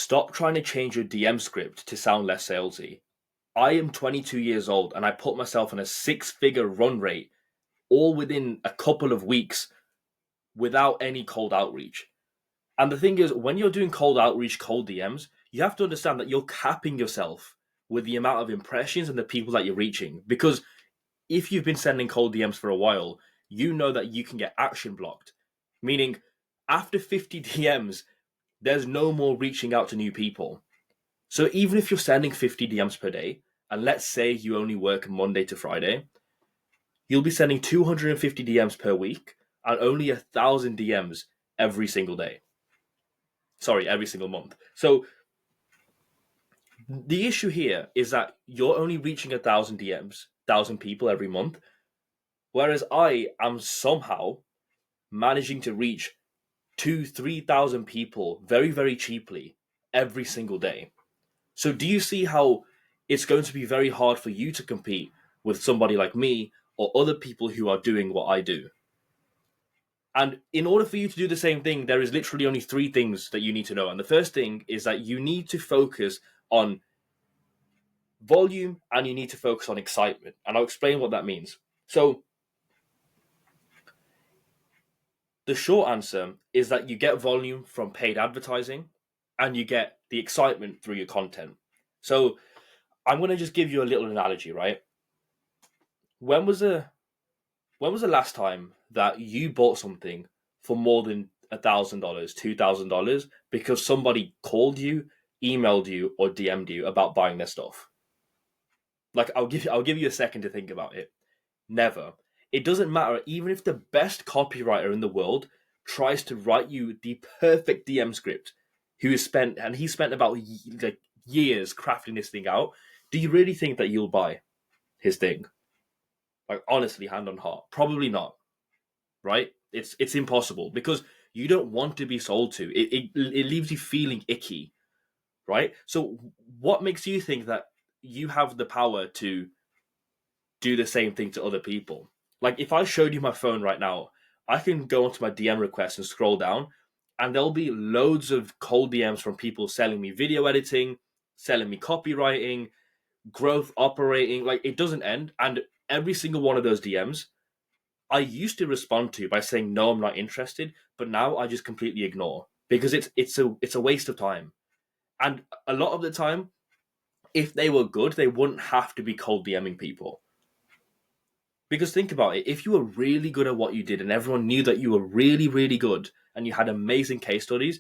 stop trying to change your DM script to sound less salesy. I am 22 years old and I put myself on a six-figure run rate all within a couple of weeks without any cold outreach. And the thing is, when you're doing cold outreach, cold DMs, you have to understand that you're capping yourself with the amount of impressions and the people that you're reaching. Because if you've been sending cold DMs for a while, you know that you can get action blocked. Meaning, after 50 DMs, there's no more reaching out to new people. So even if you're sending 50 DMs per day, and let's say you only work Monday to Friday, you'll be sending 250 DMs per week and only 1,000 DMs every single day. Sorry, every single month. So the issue here is that you're only reaching 1,000 DMs, 1,000 people every month, whereas I am somehow managing to reach 3,000 people very, very cheaply every single day. So do you see how it's going to be very hard for you to compete with somebody like me or other people who are doing what I do? And in order for you to do the same thing, there is literally only three things that you need to know. And the first thing is that you need to focus on volume and you need to focus on excitement. And I'll explain what that means. So the short answer is that you get volume from paid advertising and you get the excitement through your content. So I'm going to just give you a little analogy, right? When was the last time that you bought something for more than $1,000, $2,000 because somebody called you, emailed you, or DM'd you about buying their stuff? Like, I'll give you a second to think about it. Never. It doesn't matter, even if the best copywriter in the world tries to write you the perfect DM script, he spent about like years crafting this thing out. Do you really think that you'll buy his thing? Like, honestly, hand on heart, probably not. Right? It's impossible because you don't want to be sold to. It leaves you feeling icky, right? So what makes you think that you have the power to do the same thing to other people? Like, if I showed you my phone right now, I can go onto my DM requests and scroll down, and there'll be loads of cold DMs from people selling me video editing, selling me copywriting, growth operating. Like, it doesn't end. And every single one of those DMs, I used to respond to by saying no, I'm not interested, but now I just completely ignore because it's a waste of time. And a lot of the time, if they were good, they wouldn't have to be cold DMing people. Because think about it, if you were really good at what you did and everyone knew that you were really, really good and you had amazing case studies,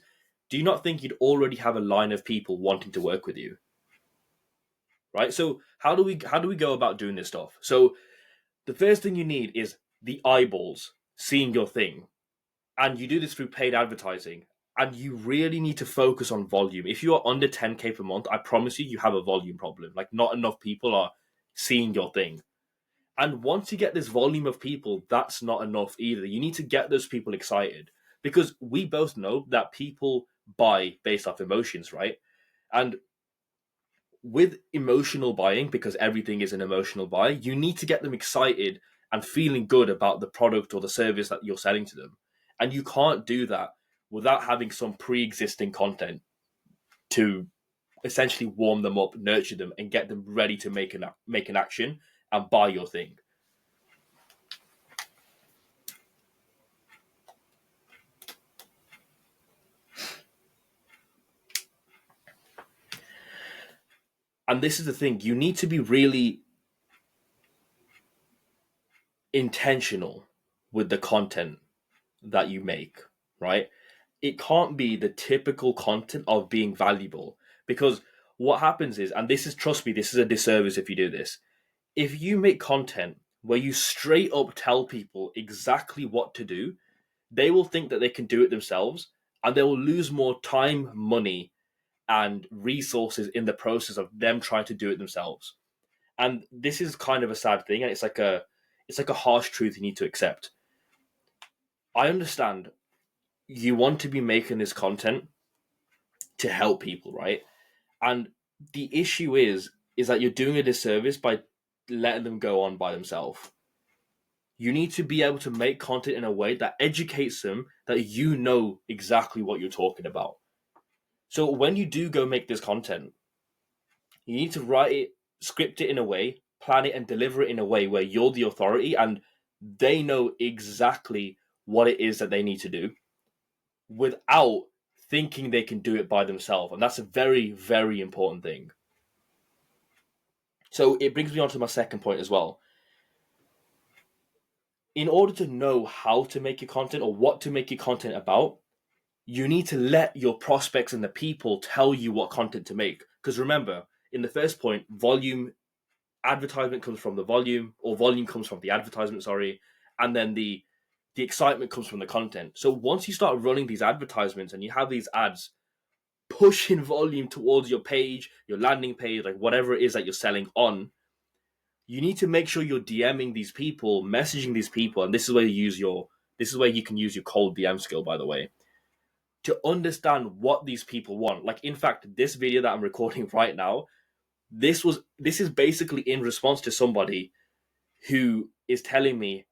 do you not think you'd already have a line of people wanting to work with you? Right? So how do we go about doing this stuff? So the first thing you need is the eyeballs seeing your thing. And you do this through paid advertising. And you really need to focus on volume. If you are under 10K per month, I promise you have a volume problem. Like, not enough people are seeing your thing. And once you get this volume of people, that's not enough either. You need to get those people excited. Because we both know that people buy based off emotions, right? And with emotional buying, because everything is an emotional buy, you need to get them excited and feeling good about the product or the service that you're selling to them. And you can't do that without having some pre-existing content to essentially warm them up, nurture them, and get them ready to make an action and buy your thing. And this is the thing, you need to be really intentional with the content that you make, right? It can't be the typical content of being valuable, because what happens is, and this is, trust me, this is a disservice if you do this. If you make content where you straight up tell people exactly what to do, they will think that they can do it themselves and they will lose more time, money, and resources in the process of them trying to do it themselves. And this is kind of a sad thing, and it's like a harsh truth you need to accept. I understand you want to be making this content to help people, right? And the issue is that you're doing a disservice by letting them go on by themselves. You need to be able to make content in a way that educates them, that you know exactly what you're talking about. So when you do go make this content, you need to write it, script it in a way, plan it, and deliver it in a way where you're the authority and they know exactly what it is that they need to do without thinking they can do it by themselves. And that's a very, very important thing. So it brings me on to my second point as well. In order to know how to make your content or what to make your content about, you need to let your prospects and the people tell you what content to make. Because remember, in the first point, volume advertisement comes from the volume, or volume comes from the advertisement, sorry, and then the excitement comes from the content. So once you start running these advertisements and you have these ads pushing volume towards your page, your landing page, like whatever it is that you're selling on, you need to make sure you're DMing these people, messaging these people, and this is where you can use your cold DM skill, by the way, to understand what these people want. Like, in fact, this video that I'm recording right now, this is basically in response to somebody who is telling me,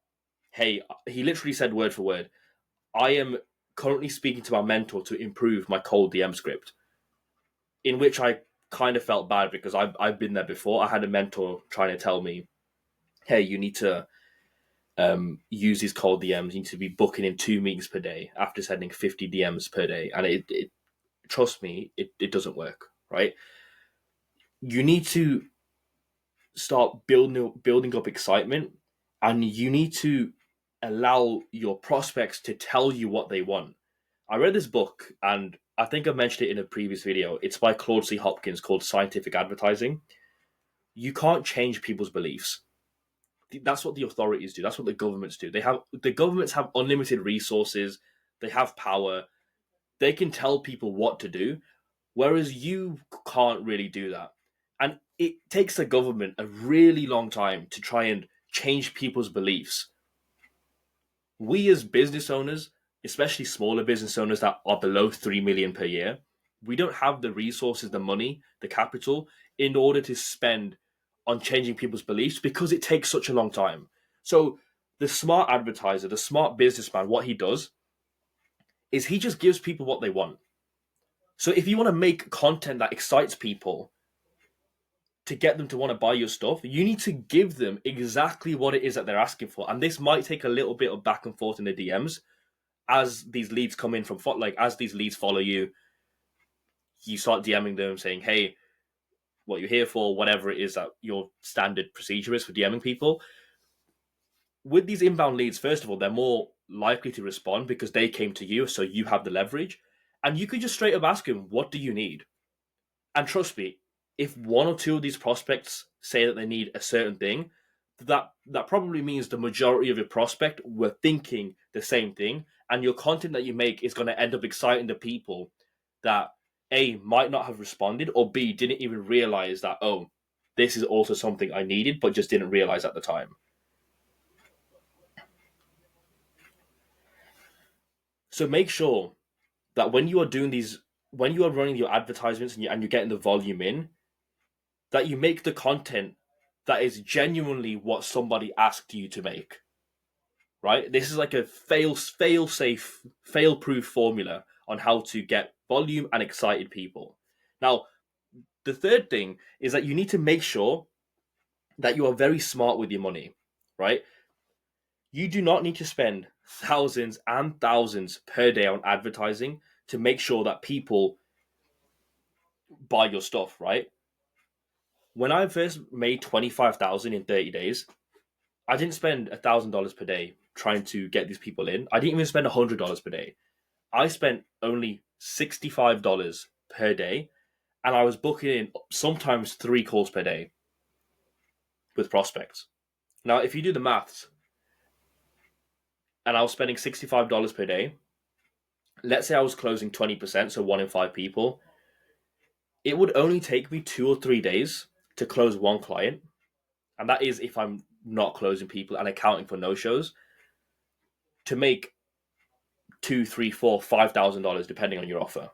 hey, he literally said word for word, I am currently speaking to my mentor to improve my cold DM script, in which I kind of felt bad because I've been there before. I had a mentor trying to tell me, hey, you need to use these cold DMs. You need to be booking in 2 meetings per day after sending 50 DMs per day. And it trust me, it doesn't work, right? You need to start building up excitement, and you need to allow your prospects to tell you what they want. I read this book, and I think I mentioned it in a previous video. It's by Claude C. Hopkins, called Scientific Advertising. You can't change people's beliefs. That's what the authorities do. That's what the governments do. The governments have unlimited resources. They have power. They can tell people what to do, whereas you can't really do that. And it takes the government a really long time to try and change people's beliefs. We as business owners, especially smaller business owners that are below 3 million per year, we don't have the resources, the money, the capital in order to spend on changing people's beliefs because it takes such a long time. So the smart advertiser, the smart businessman, what he does is he just gives people what they want. So if you want to make content that excites people to get them to want to buy your stuff, you need to give them exactly what it is that they're asking for. And this might take a little bit of back and forth in the DMs as these leads come in from, like, as these leads follow you, you start DMing them saying, hey, what you're here for, whatever it is that your standard procedure is for DMing people. With these inbound leads, first of all, they're more likely to respond because they came to you, so you have the leverage. And you could just straight up ask them, what do you need? And trust me, if one or two of these prospects say that they need a certain thing, that probably means the majority of your prospect were thinking the same thing, and your content that you make is going to end up exciting the people that A, might not have responded, or B, didn't even realize that, oh, this is also something I needed, but just didn't realize at the time. So make sure that when you are doing these, when you are running your advertisements and you're getting the volume in, that you make the content that is genuinely what somebody asked you to make. Right? This is like a fail-safe, fail-proof formula on how to get volume and excited people. Now, the third thing is that you need to make sure that you are very smart with your money, right? You do not need to spend thousands and thousands per day on advertising to make sure that people buy your stuff, right? When I first made 25,000 in 30 days, I didn't spend $1,000 per day trying to get these people in. I didn't even spend $100 per day. I spent only $65 per day, and I was booking in sometimes 3 calls per day with prospects. Now, if you do the maths, and I was spending $65 per day, let's say I was closing 20%, so 1 in 5 people, it would only take me 2 or 3 days to close one client. And that is if I'm not closing people and accounting for no-shows, to make $2, $3, $4, $5,000 depending on your offer.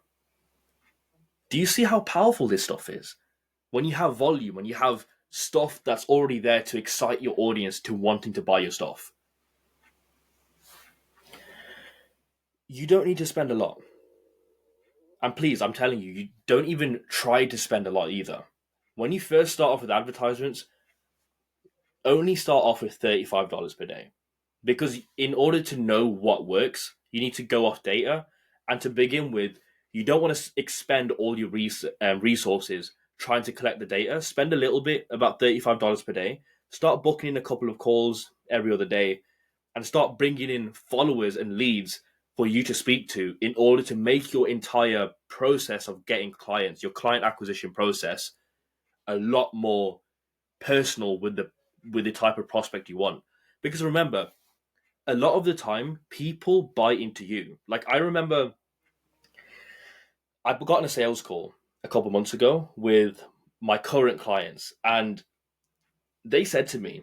Do you see how powerful this stuff is? When you have volume, when you have stuff that's already there to excite your audience to wanting to buy your stuff. You don't need to spend a lot. And please, I'm telling you, you don't even try to spend a lot either. When you first start off with advertisements, only start off with $35 per day. Because in order to know what works, you need to go off data. And to begin with, you don't want to expend all your resources trying to collect the data. Spend a little bit, about $35 per day. Start booking in a couple of calls every other day and start bringing in followers and leads for you to speak to in order to make your entire process of getting clients, your client acquisition process, a lot more personal with the type of prospect you want. Because remember, a lot of the time people buy into you. Like I remember I got on a sales call a couple months ago with my current clients, and they said to me,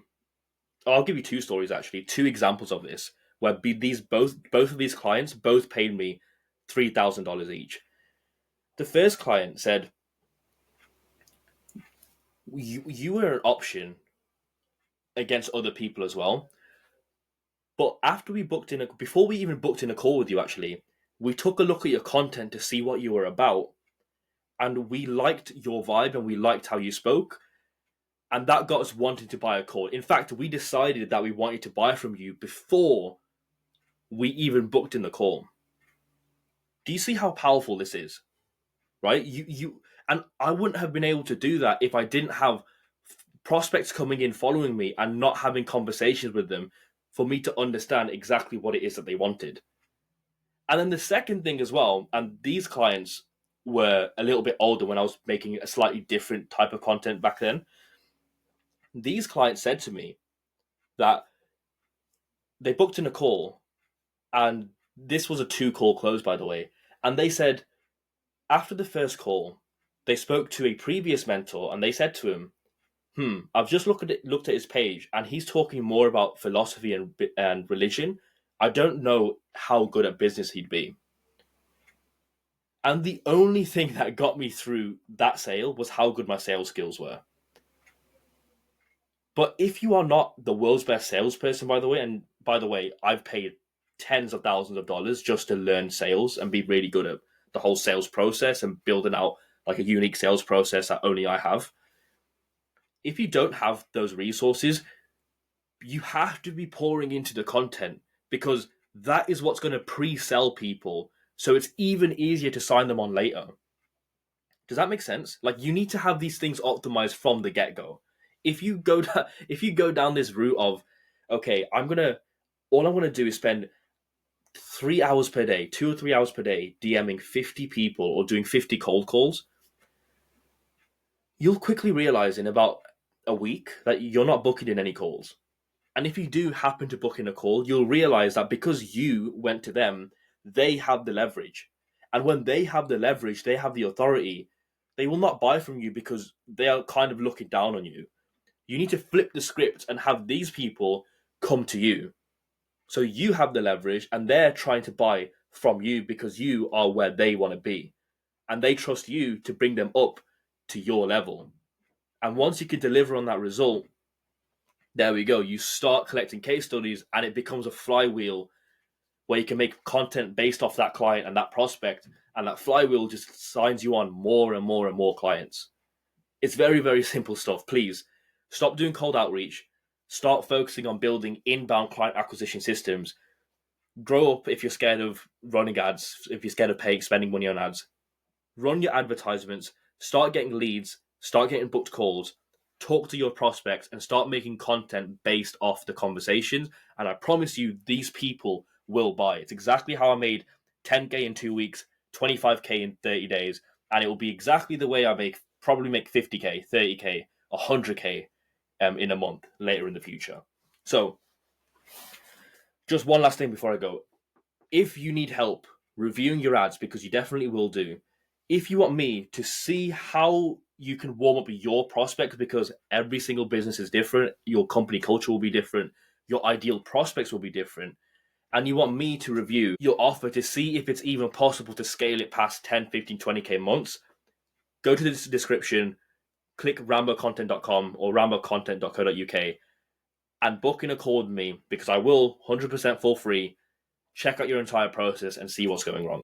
I'll give you two stories actually, two examples of this where these both of these clients both paid me $3,000 each. The first client said, you were an option against other people as well. But after we booked in before we even booked in a call with you, actually, we took a look at your content to see what you were about, and we liked your vibe and we liked how you spoke, and that got us wanting to buy a call. In fact, we decided that we wanted to buy from you before we even booked in the call. Do you see how powerful this is? Right? You and I wouldn't have been able to do that if I didn't have prospects coming in following me and not having conversations with them for me to understand exactly what it is that they wanted. And then the second thing as well, and these clients were a little bit older when I was making a slightly different type of content back then. These clients said to me that they booked in a call, and this was a 2-call close, by the way. And they said after the first call, they spoke to a previous mentor and they said to him, I've just looked at his page, and he's talking more about philosophy and religion. I don't know how good at business he'd be. And the only thing that got me through that sale was how good my sales skills were. But if you are not the world's best salesperson, by the way, and by the way, I've paid tens of thousands of dollars just to learn sales and be really good at the whole sales process and building out like a unique sales process that only I have. If you don't have those resources, you have to be pouring into the content, because that is what's going to pre-sell people, so it's even easier to sign them on later. Does that make sense? Like, you need to have these things optimized from the get-go. If you go down this route of, okay, all I'm gonna do is spend 3 hours per day, 2 or 3 hours per day, DMing 50 people or doing 50 cold calls, you'll quickly realize in about a week that you're not booking in any calls. And if you do happen to book in a call, you'll realize that because you went to them, they have the leverage. And when they have the leverage, they have the authority, they will not buy from you because they are kind of looking down on you. You need to flip the script and have these people come to you. So you have the leverage and they're trying to buy from you because you are where they want to be. And they trust you to bring them up to your level. And once you can deliver on that result, there we go. You start collecting case studies and it becomes a flywheel where you can make content based off that client and that prospect. And that flywheel just signs you on more and more and more clients. It's very, very simple stuff. Please stop doing cold outreach. Start focusing on building inbound client acquisition systems. Grow up if you're scared of running ads, if you're scared of spending money on ads. Run your advertisements. Start getting leads. Start getting booked calls. Talk to your prospects and start making content based off the conversations. And I promise you, these people will buy. It's exactly how I made 10K in 2 weeks, 25K in 30 days. And it will be exactly the way I probably make 50K, 30K, 100K in a month later in the future. So just one last thing before I go. If you need help reviewing your ads, because you definitely will do, if you want me to see how you can warm up your prospects, because every single business is different, your company culture will be different, your ideal prospects will be different, and you want me to review your offer to see if it's even possible to scale it past 10, 15, 20K months, go to the description, click rambocontent.com or rambocontent.co.uk and book in a call with me, because I will 100% for free check out your entire process and see what's going wrong.